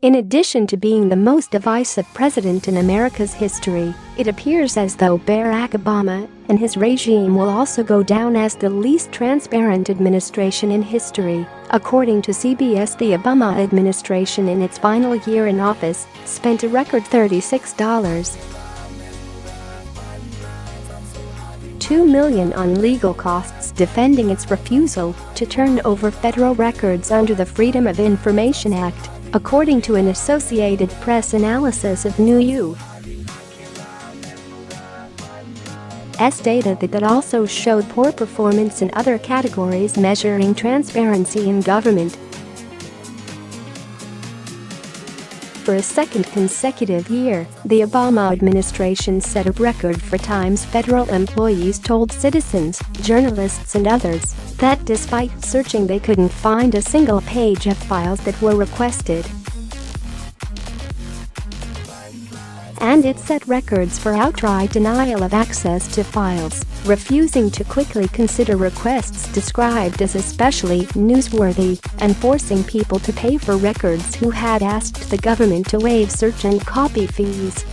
In addition to being the most divisive president in America's history, it appears as though Barack Obama and his regime will also go down as the least transparent administration in history, according to CBS. The Obama administration in its final year in office spent a record $36.2 million on legal costs defending its refusal to turn over federal records under the Freedom of Information Act, according to an Associated Press analysis of New U.S. data that also showed poor performance in other categories measuring transparency in government. For a second consecutive year, the Obama administration set a record for times federal employees told citizens, journalists and others that despite searching they couldn't find a single page of files that were requested. And it set records for outright denial of access to files, refusing to quickly consider requests described as especially newsworthy, and forcing people to pay for records who had asked the government to waive search and copy fees.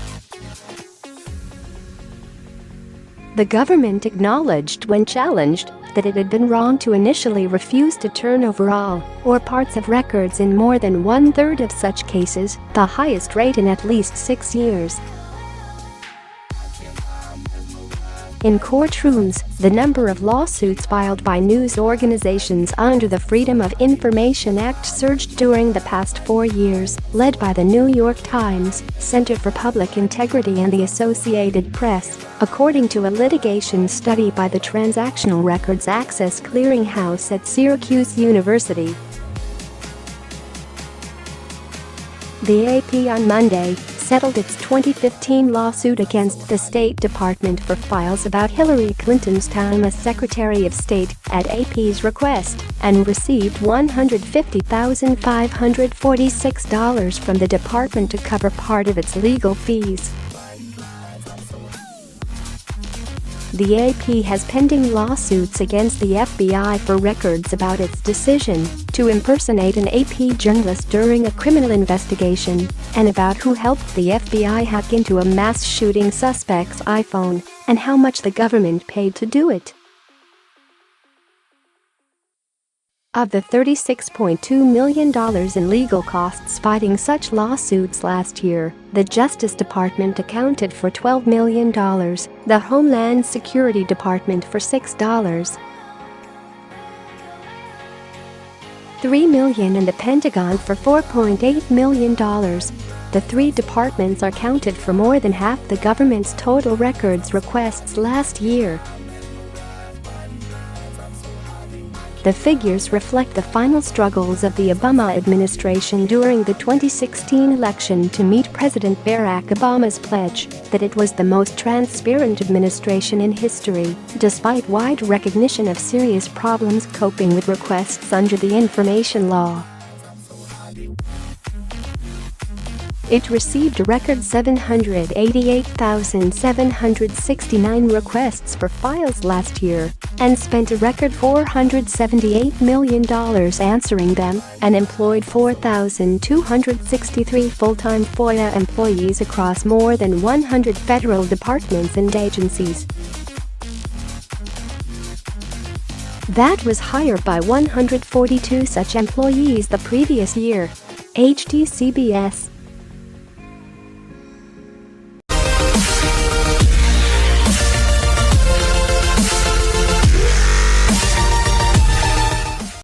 The government acknowledged when challenged that it had been wrong to initially refuse to turn over all or parts of records in more than one-third of such cases, the highest rate in at least 6 years. In courtrooms, the number of lawsuits filed by news organizations under the Freedom of Information Act surged during the past 4 years, led by the New York Times, Center for Public Integrity and the Associated Press, according to a litigation study by the Transactional Records Access Clearinghouse at Syracuse University. The AP on Monday settled its 2015 lawsuit against the State Department for files about Hillary Clinton's time as Secretary of State at AP's request and received $150,546 from the department to cover part of its legal fees. The AP has pending lawsuits against the FBI for records about its decision to impersonate an AP journalist during a criminal investigation and about who helped the FBI hack into a mass shooting suspect's iPhone and how much the government paid to do it. Of the $36.2 million in legal costs fighting such lawsuits last year, the Justice Department accounted for $12 million, the Homeland Security Department for $6.3 million and the Pentagon for $4.8 million. The three departments accounted for more than half the government's total records requests last year. The figures reflect the final struggles of the Obama administration during the 2016 election to meet President Barack Obama's pledge that it was the most transparent administration in history, despite wide recognition of serious problems coping with requests under the information law. It received a record 788,769 requests for files last year and spent a record $478 million answering them and employed 4,263 full-time FOIA employees across more than 100 federal departments and agencies. That was higher by 142 such employees the previous year. CBS